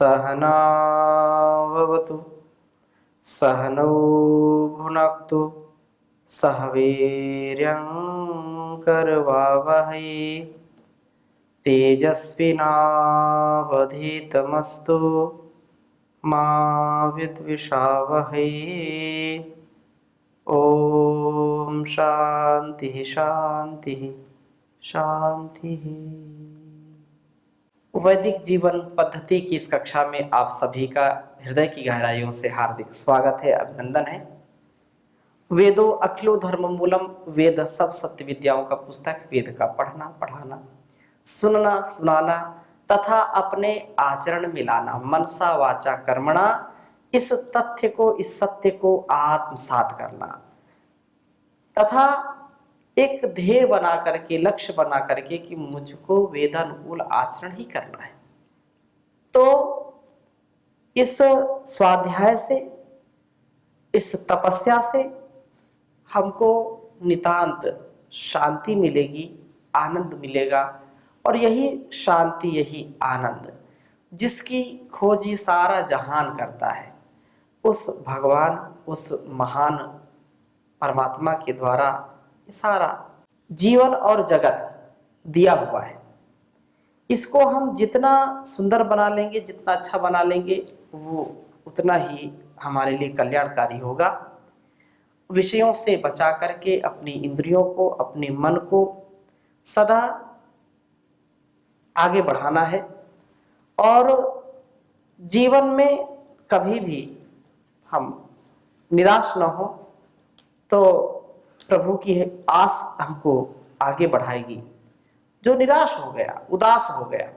सहनाववतु सहनौ भुनक्तु सह वीर्यं करवावहै तेजस्विनावधीतमस्तु मा विद्विषावहै। ओम शांति शांति शांति। वैदिक जीवन पद्धति की इस कक्षा में आप सभी का हृदय की गहराइयों से हार्दिक स्वागत है, अभिनंदन है। वेदो अखिलो धर्म मूलम, वेद सब सत्य विद्याओं का पुस्तक। वेद का पढ़ना पढ़ाना, सुनना सुनाना तथा अपने आचरण में लाना, मनसा वाचा कर्मणा, इस तथ्य को, इस सत्य को आत्मसात करना तथा एक ध्येय बना करके, लक्ष्य बना करके कि मुझको वेदानुकूल आचरण ही करना है। तो इस स्वाध्याय से, इस तपस्या से हमको नितांत शांति मिलेगी, आनंद मिलेगा। और यही शांति, यही आनंद जिसकी खोज ही सारा जहान करता है, उस भगवान, उस महान परमात्मा के द्वारा सारा जीवन और जगत दिया हुआ है। इसको हम जितना सुंदर बना लेंगे, जितना अच्छा बना लेंगे, वो उतना ही हमारे लिए कल्याणकारी होगा। विषयों से बचा करके अपनी इंद्रियों को, अपने मन को सदा आगे बढ़ाना है और जीवन में कभी भी हम निराश न हो। तो प्रभु की आस हमको आगे बढ़ाएगी। जो निराश हो गया, उदास हो गया,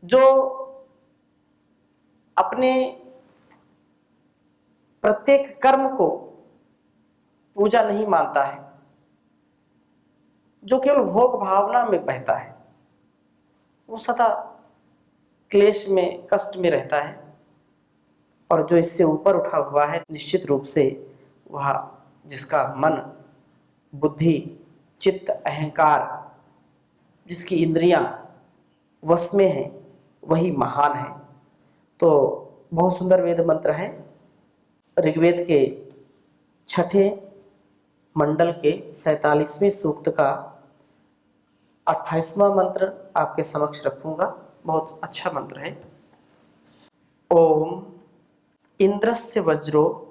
जो अपने प्रत्येक कर्म को पूजा नहीं मानता है, जो केवल भोग भावना में बहता है, वो सदा क्लेश में, कष्ट में रहता है। और जो इससे ऊपर उठा हुआ है, निश्चित रूप से वह, जिसका मन, बुद्धि, चित्त, अहंकार, जिसकी इंद्रियां वश में हैं, वही महान है। तो बहुत सुंदर वेद मंत्र है। ऋग्वेद के 6ठे मंडल के 47वें सूक्त का 28वां मंत्र आपके समक्ष रखूंगा। बहुत अच्छा मंत्र है। ओम इंद्रस्य वज्रो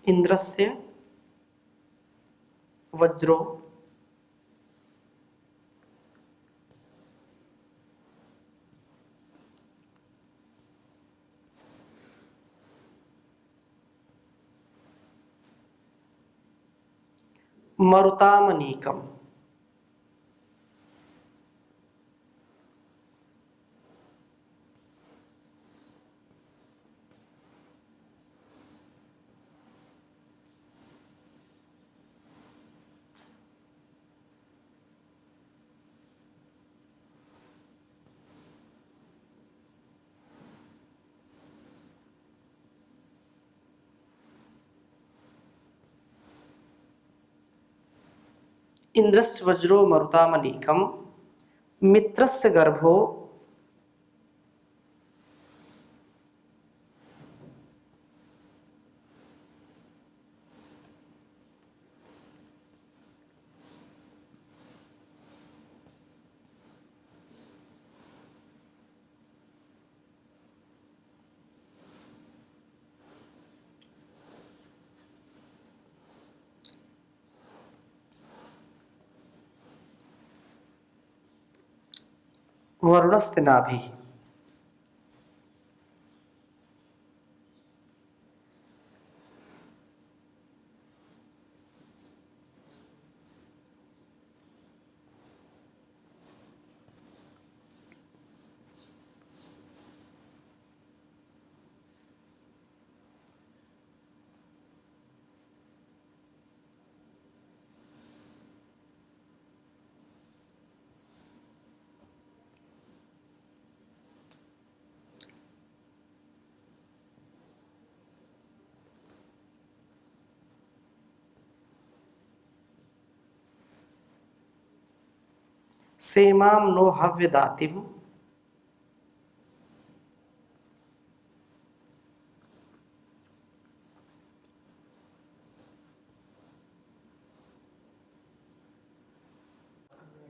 इंद्रस्य वज्रो मरुतामनीकम। इंद्रस्य वज्रो मरुतामनीकम मित्रस्य गर्भो वरुणस्य नाभि। सेमाम नो हव्य दातिम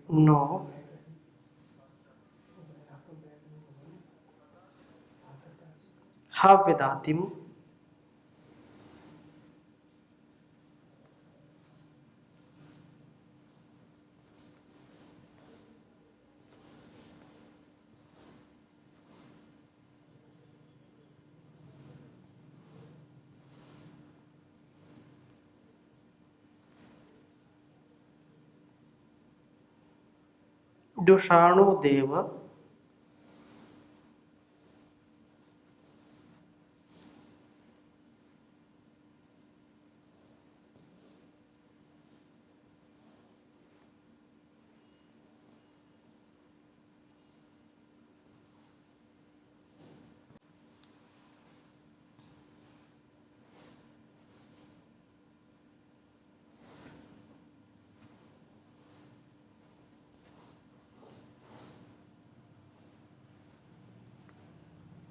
नो हव्य दातिम दुषाणो देव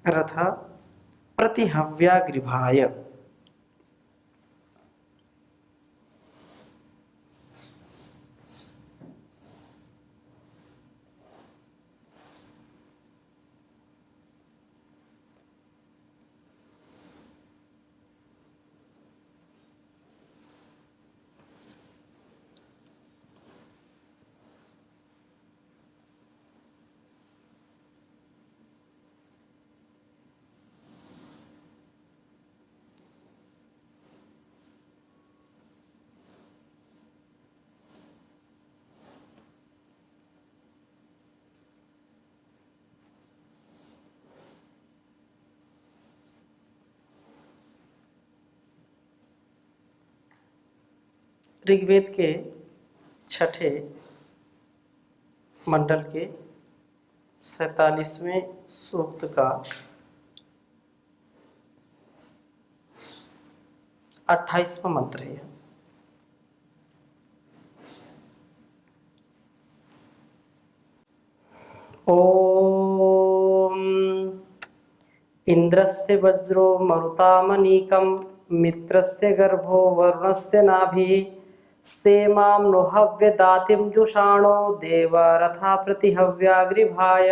रथ प्रतिहव्याग्रिभाय ऋग्वेद के छठे मंडल के 47वें सूक्त का 28वां मंत्र है। ओम इंद्रस्य वज्रो मरुतामनीकं मित्रस्य गर्भो वरुणस्य नाभिः सेमां नो हव्य दातिं जुषाणो देवा रथा प्रतिहव्याग्रिभाय।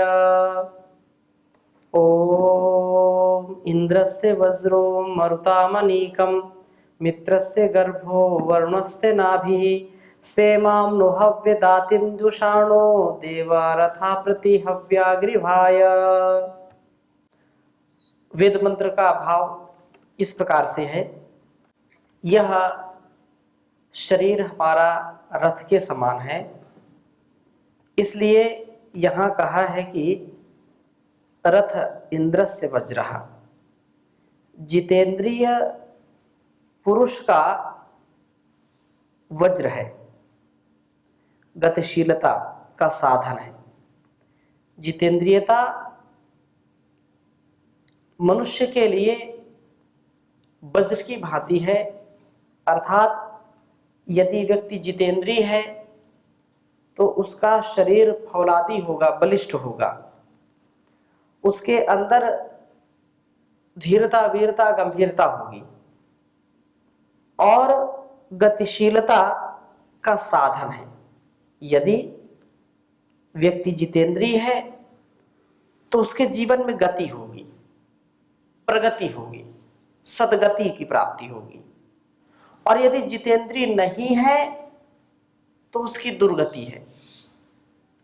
ओम इंद्रस्य वज्रो मरुतामनीकं मित्रस्य गर्भो वरुणस्य नाभिः सेमां नो हव्य दातिं जुषाणो देवा रथा प्रतिहव्याग्रिभाय। वेद मंत्र का भाव इस प्रकार से है, यह शरीर हमारा रथ के समान है, इसलिए यहाँ कहा है कि रथ इंद्रस्य वज्रः, जितेंद्रिय पुरुष का वज्र है, गतिशीलता का साधन है। जितेंद्रियता मनुष्य के लिए वज्र की भांति है, अर्थात यदि व्यक्ति जितेंद्रिय है तो उसका शरीर फौलादी होगा, बलिष्ठ होगा, उसके अंदर धीरता, वीरता, गंभीरता होगी और गतिशीलता का साधन है। यदि व्यक्ति जितेंद्रिय है तो उसके जीवन में गति होगी, प्रगति होगी, सद्गति की प्राप्ति होगी, और यदि जितेंद्रिय नहीं है तो उसकी दुर्गति है,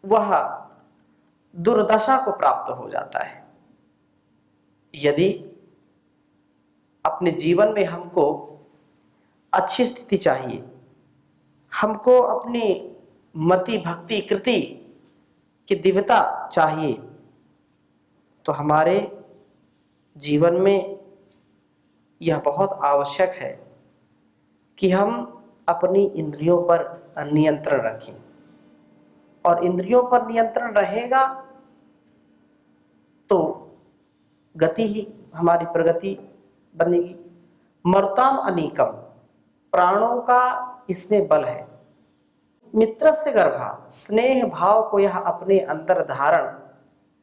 वह दुर्दशा को प्राप्त हो जाता है। यदि अपने जीवन में हमको अच्छी स्थिति चाहिए, हमको अपनी मति, भक्ति, कृति की दिव्यता चाहिए, तो हमारे जीवन में यह बहुत आवश्यक है कि हम अपनी इंद्रियों पर नियंत्रण रखें, और इंद्रियों पर नियंत्रण रहेगा तो गति ही हमारी प्रगति बनेगी। मर्ताम अनीकम, प्राणों का इसमें बल है। मित्र से गर्भा, स्नेह भाव को यह अपने अंदर धारण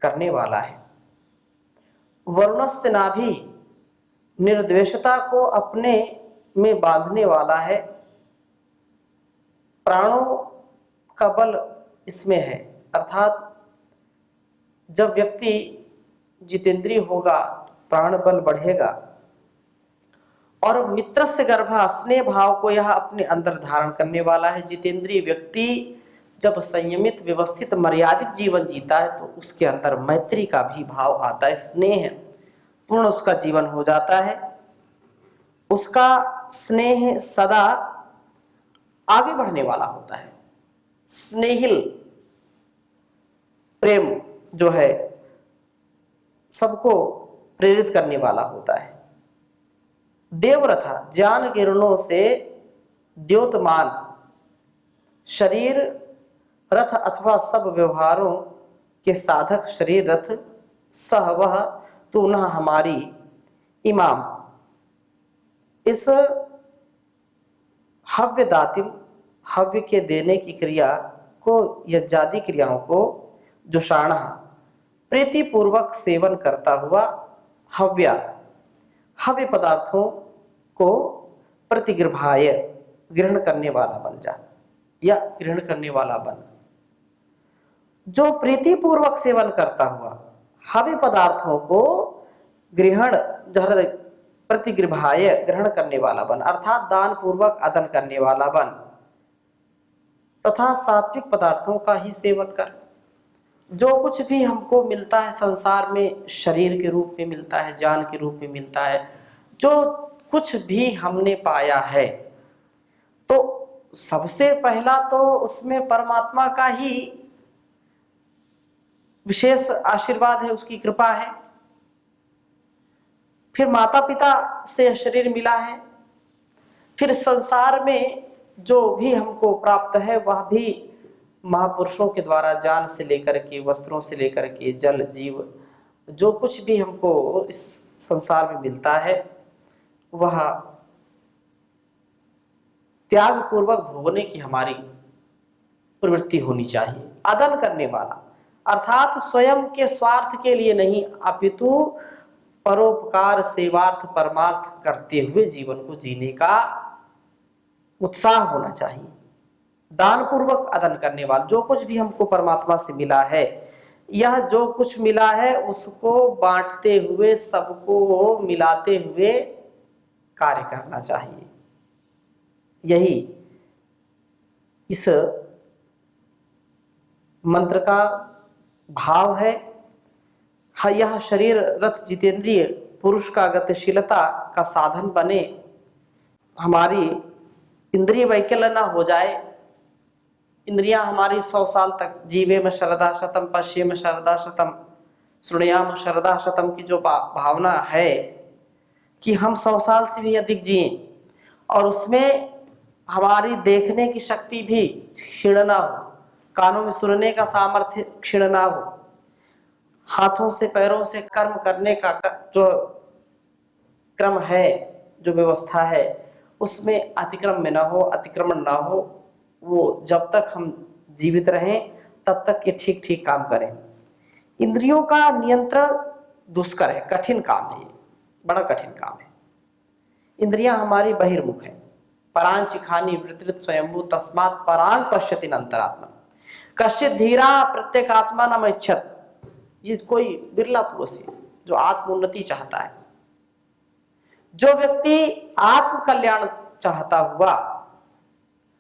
करने वाला है। वरुणस्य नाभि, निर्द्वेषता को अपने में बांधने वाला है। प्राणों का बल इसमें है, अर्थात जब व्यक्ति जितेंद्रिय होगा प्राण बल बढ़ेगा। और मित्र से गर्भा, स्नेह भाव को यह अपने अंदर धारण करने वाला है। जितेंद्रिय व्यक्ति जब संयमित व्यवस्थित मर्यादित जीवन जीता है तो उसके अंदर मैत्री का भी भाव आता है, स्नेह पूर्ण उसका जीवन हो जाता है। उसका स्नेह सदा आगे बढ़ने वाला होता है। स्नेहिल प्रेम जो है सबको प्रेरित करने वाला होता है। देवरथा, ज्ञान किरणों से द्योतमान शरीर रथ अथवा सब व्यवहारों के साधक शरीर रथ, सह वह तू न हमारी इमाम। इस हव्य दातिम, हव्य के देने की क्रिया को, यज्ञादि क्रियाओं को जुषाण प्रीति पूर्वक सेवन करता हुआ हव्य हव्य पदार्थों को प्रतिगृहाय ग्रहण करने वाला बन जा, या ग्रहण करने वाला बन। जो प्रीति पूर्वक सेवन करता हुआ हव्य पदार्थों को ग्रहण प्रतिगृहाय ग्रहण करने वाला बन, अर्थात दान पूर्वक अदन करने वाला बन, तथा सात्विक पदार्थों का ही सेवन कर। जो कुछ भी हमको मिलता है संसार में, शरीर के रूप में मिलता है, जान के रूप में मिलता है, जो कुछ भी हमने पाया है, तो सबसे पहला तो उसमें परमात्मा का ही विशेष आशीर्वाद है, उसकी कृपा है। फिर माता पिता से शरीर मिला है। फिर संसार में जो भी हमको प्राप्त है वह भी महापुरुषों के द्वारा, जान से लेकर के, वस्त्रों से लेकर के, जल जीव, जो कुछ भी हमको इस संसार में मिलता है वह त्याग पूर्वक भोगने की हमारी प्रवृत्ति होनी चाहिए। अदन करने वाला अर्थात स्वयं के स्वार्थ के लिए नहीं, अपितु परोपकार सेवार्थ परमार्थ करते हुए जीवन को जीने का उत्साह होना चाहिए। दान पूर्वक अदन करने वाला, जो कुछ भी हमको परमात्मा से मिला है, यह जो कुछ मिला है उसको बांटते हुए, सबको मिलाते हुए कार्य करना चाहिए। यही इस मंत्र का भाव है। यह शरीर रथ जितेंद्रिय पुरुष का गतिशीलता का साधन बने, हमारी इंद्रिय वैकल्य ना हो जाए। इंद्रियां हमारी 100 साल तक, जीवे में शरदा शतम, पश्ये में शरदा शतम, श्रृणुयाम शरदा शतम की जो भावना है कि हम 100 साल से भी अधिक जिए, और उसमें हमारी देखने की शक्ति भी क्षीण ना हो, कानों में सुनने का सामर्थ्य क्षीण ना हो, हाथों से पैरों से कर्म करने का जो क्रम है, जो व्यवस्था है, उसमें अतिक्रम में ना हो, अतिक्रमण ना हो। वो जब तक हम जीवित रहें तब तक ये ठीक ठीक काम करें। इंद्रियों का नियंत्रण दुष्कर है, कठिन काम है, ये बड़ा कठिन काम है। इंद्रियां हमारी बहिर्मुख है। परांचिखानी वृत्तित स्वयंभू तस्मात् परांग पश्यति अंतरात्मा, कश्चित धीरा प्रत्येकात्मा न इच्छत। ये कोई बिरला पुरुष है जो आत्मोन्नति चाहता है। जो व्यक्ति आत्म कल्याण चाहता हुआ,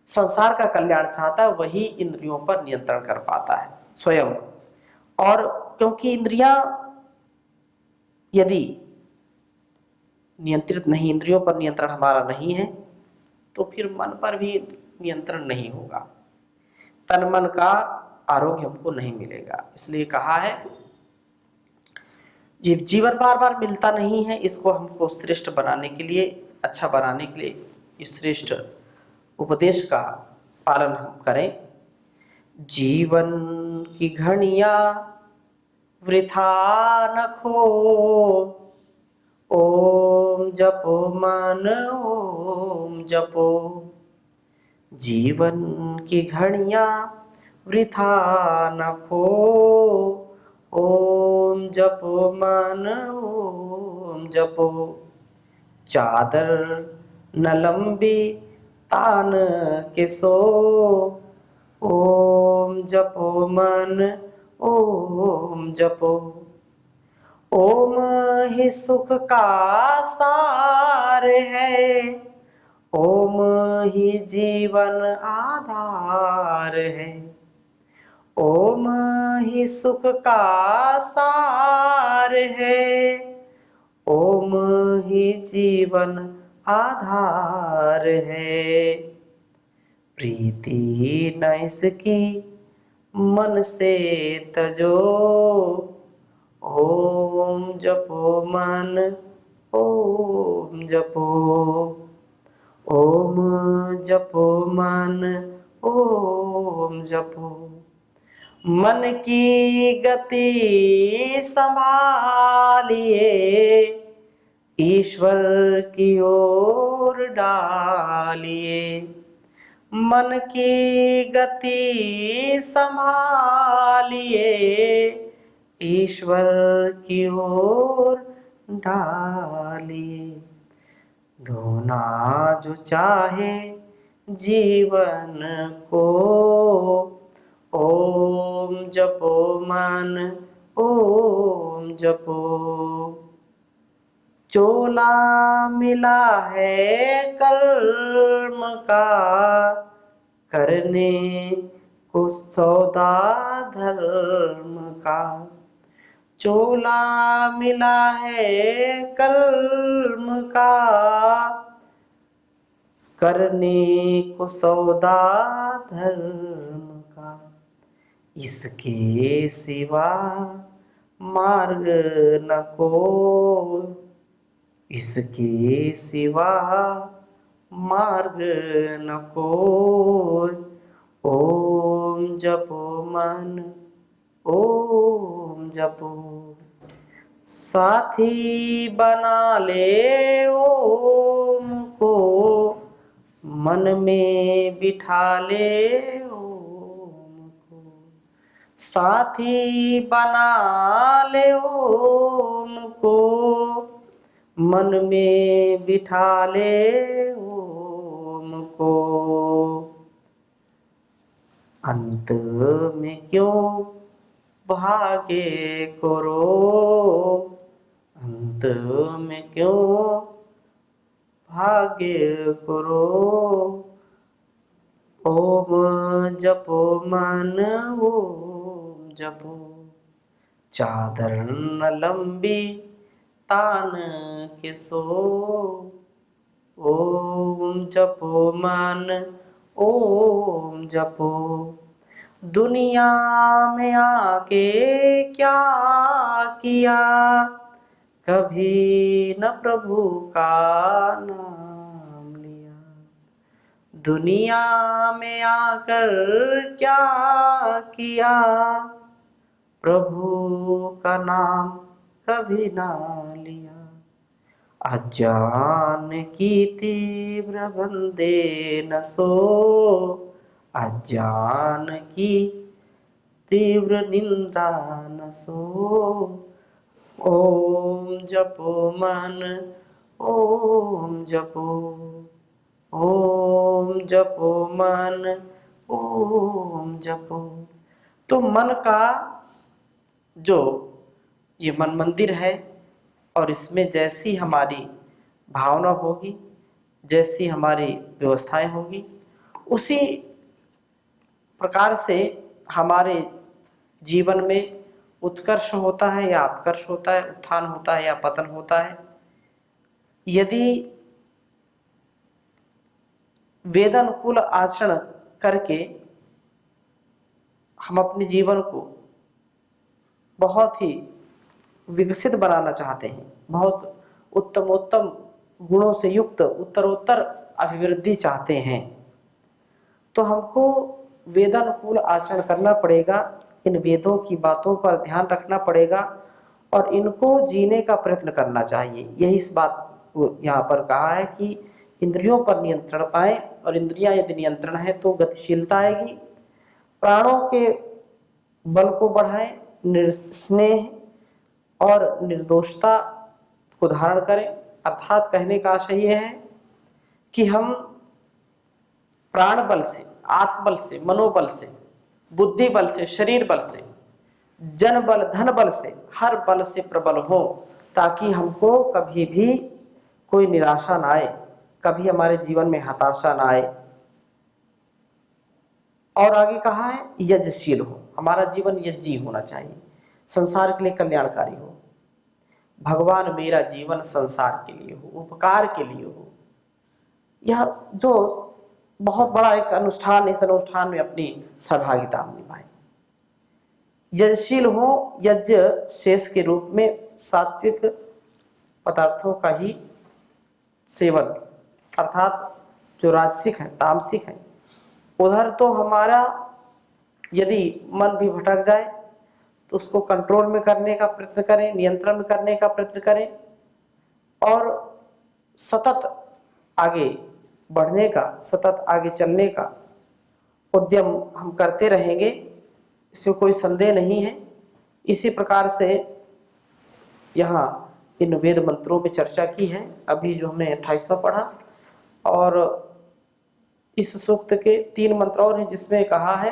संसार का कल्याण चाहता है, वही इंद्रियों पर नियंत्रण कर पाता है स्वयं। और क्योंकि इंद्रियां यदि नियंत्रित नहीं, इंद्रियों पर नियंत्रण हमारा नहीं है, तो फिर मन पर भी नियंत्रण नहीं होगा, तन मन का आरोग्य हमको नहीं मिलेगा। इसलिए कहा है जीवन बार बार मिलता नहीं है, इसको हमको श्रेष्ठ बनाने के लिए, अच्छा बनाने के लिए इस श्रेष्ठ उपदेश का पालन हम करें। जीवन की घड़ियां वृथा न खो, ओम जपो मन ओम जपो, जीवन की घड़ियां वृथा न खो। ओम जपो मन ओम जपो। चादर न लंबी तान के सो। ओम जपो मन ओम जपो। ओम ही सुख का सार है। ओम ही जीवन आधार है। ओम ही सुख का सार है। ओम ही जीवन आधार है। प्रीति न इसकी मन से तजो। ओम जपो मन ओम जपो। ओम जपो मन ओम जपो। मन की गति संभालिए। ईश्वर की ओर डालिए। मन की गति संभालिए। ईश्वर की ओर डालिए। धोना जो चाहे जीवन को। ओम जपो मन ओम जपो। चोला मिला है कर्म का। करने को सौदा धर्म का। चोला मिला है कर्म का। करने को सौदा धर्म का। इसके सिवा मार्ग न कोई। इसके सिवा मार्ग न कोई। ओम जपो मन ओम जपो। साथी बना ले ओम को। मन में बिठा ले ओम को। साथी बना ले ओम को। मन में बिठा ले ओम को। अंत में क्यों भागे करो। अंत में क्यों भागे करो। ओम जपो मन ओम जपो। चादर न लंबी तान के सो। ओम जपो मन ओम जपो। दुनिया में आके क्या किया। कभी न प्रभु का नाम लिया। दुनिया में आकर क्या किया। प्रभु का नाम कभी ना लिया। अज्ञान की तीव्र बंदे न सो। अज्ञान की तीव्र निंदा न सो। ओम जपो मन ओम जपो। ओम जपो मन ओम जपो। तो मन का जो ये मन मंदिर है और इसमें जैसी हमारी भावना होगी, जैसी हमारी व्यवस्थाएं होगी, उसी प्रकार से हमारे जीवन में उत्कर्ष होता है या अपकर्ष होता है, उत्थान होता है या पतन होता है। यदि वेदानुकूल आचरण करके हम अपने जीवन को बहुत ही विकसित बनाना चाहते हैं, बहुत उत्तमोत्तम गुणों से युक्त उत्तरोत्तर अभिवृद्धि चाहते हैं, तो हमको वेदानुकूल आचरण करना पड़ेगा। इन वेदों की बातों पर ध्यान रखना पड़ेगा और इनको जीने का प्रयत्न करना चाहिए। यही इस बात को यहाँ पर कहा है कि इंद्रियों पर नियंत्रण पाए, और इंद्रियां यदि नियंत्रण है तो गतिशीलता आएगी। प्राणों के बल को बढ़ाएं, स्नेह और निर्दोषता को धारण करें। अर्थात कहने का आशय यह है कि हम प्राण बल से, आत्मबल से, मनोबल से, बुद्धि बल से, शरीर बल से, जन बल, धन बल से, हर बल से प्रबल हो, ताकि हमको कभी भी कोई निराशा ना आए, कभी हमारे जीवन में हताशा ना आए। और आगे कहा है यज्ञशील हो, हमारा जीवन यज्ञी होना चाहिए, संसार के लिए कल्याणकारी हो। भगवान मेरा जीवन संसार के लिए हो, उपकार के लिए हो। यह जो बहुत बड़ा एक अनुष्ठान, इस अनुष्ठान में अपनी सहभागिता निभाए। यज्ञशील हो, यज्ञ शेष के रूप में सात्विक पदार्थों का ही सेवन, अर्थात जो राजसिक है, तामसिक है, उधर तो हमारा यदि मन भी भटक जाए तो उसको कंट्रोल में करने का प्रयत्न करें, नियंत्रण में करने का प्रयत्न करें, और सतत आगे बढ़ने का, सतत आगे चलने का उद्यम हम करते रहेंगे, इसमें कोई संदेह नहीं है। इसी प्रकार से यहाँ इन वेद मंत्रों में चर्चा की है, अभी जो हमने 28वां पढ़ा, और इस सूक्त के 3 मंत्र और हैं जिसमें कहा है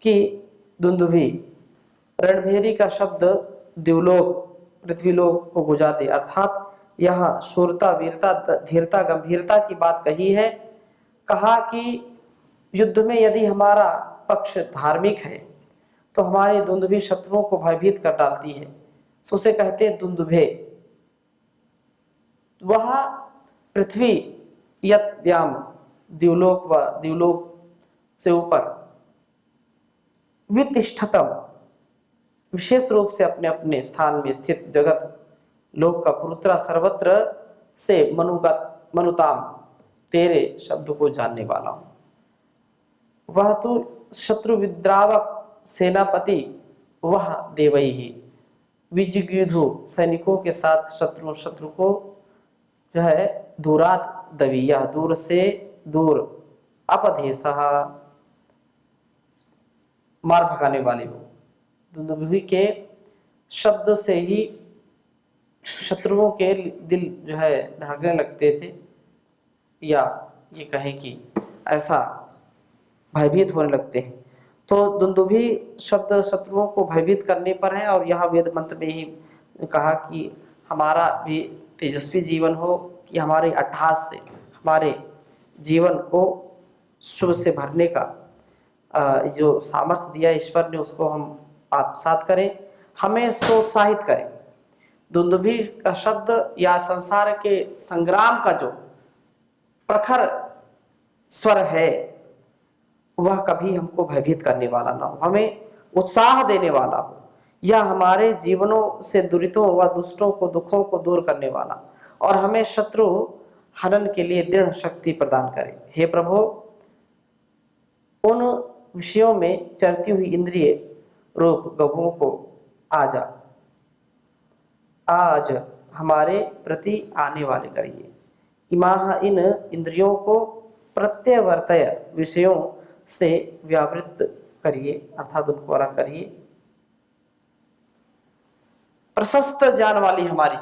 कि दुंदुभी, रणभेरी का शब्द द्युलोक, पृथ्वीलोक को बुझा दे, अर्थात यहाँ शूरता, वीरता, धीरता, गंभीरता की बात कही है। कहा कि युद्ध में यदि हमारा पक्ष धार्मिक है तो हमारे दुंदुभी शत्रुओं को भयभीत कर डालती है, सो उसे कहते हैं दुंदुभे। वह पृथ्वी यत व्याम, द्युलोक व द्युलोक से ऊपर, वितिष्ठतम, विशेष रूप से अपने अपने स्थान में स्थित जगत लोक का पुरुत्रा, सर्वत्र से मनुगत, मनुताम, तेरे शब्द को जानने वाला हूं। वह तो शत्रु विद्रावक सेनापति, वह देवई ही, विजिगीधु, सैनिकों के साथ शत्रु को जो है दूरात दविया, दूर से दूर, अपधेसः, मार भगाने वाले हो। दुंदुभी के शब्द से ही शत्रुओं के दिल जो है धड़कने लगते थे, या ये कहें कि ऐसा भयभीत होने लगते हैं। तो दुंदुभी शब्द शत्रुओं को भयभीत करने पर है, और यह वेद मंत्र में ही कहा कि हमारा भी तेजस्वी जीवन हो, कि हमारे अट्टहास से हमारे जीवन को शुभ से भरने का जो सामर्थ्य दिया ईश्वर ने, उसको हम आत्मसात करें, हमें प्रोत्साहित करें। दुंदुभी का शब्द या संसार के संग्राम का जो प्रखर स्वर है, वह कभी हमको भयभीत करने वाला ना हो, हमें उत्साह देने वाला हो, या हमारे जीवनों से दुरितों व दुष्टों को, दुखों को दूर करने वाला, और हमें शत्रु हनन के लिए दृढ़ शक्ति प्रदान करे। हे प्रभु, उन विषयों में चरती हुई इंद्रिय रूप गौओं को आज हमारे प्रति आने वाले करिए। इमाह, इन इंद्रियों को प्रत्यवर्तय, विषयों से व्यावृत करिए, अर्थात उनको अलग करिए। प्रशस्त ज्ञान वाली हमारी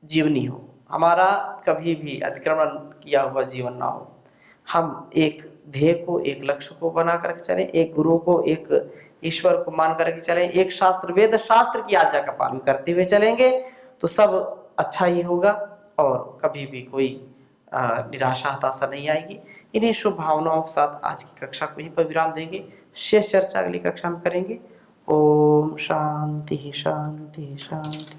जीवनी हो, हमारा कभी भी अतिक्रमण किया हुआ जीवन ना हो। हम एक ध्येय को, एक लक्ष्य को बना करके चलें, एक गुरु को, एक ईश्वर को मान करके चलें, एक शास्त्र, वेद शास्त्र की आज्ञा का पालन करते हुए चलेंगे तो सब अच्छा ही होगा, और कभी भी कोई निराशा, हताशा नहीं आएगी। इन्हीं शुभ भावनाओं के साथ आज की कक्षा को यहीं पर विराम देंगे। शेष चर्चा अगली कक्षा में करेंगे। ओम शांति शांति शांति।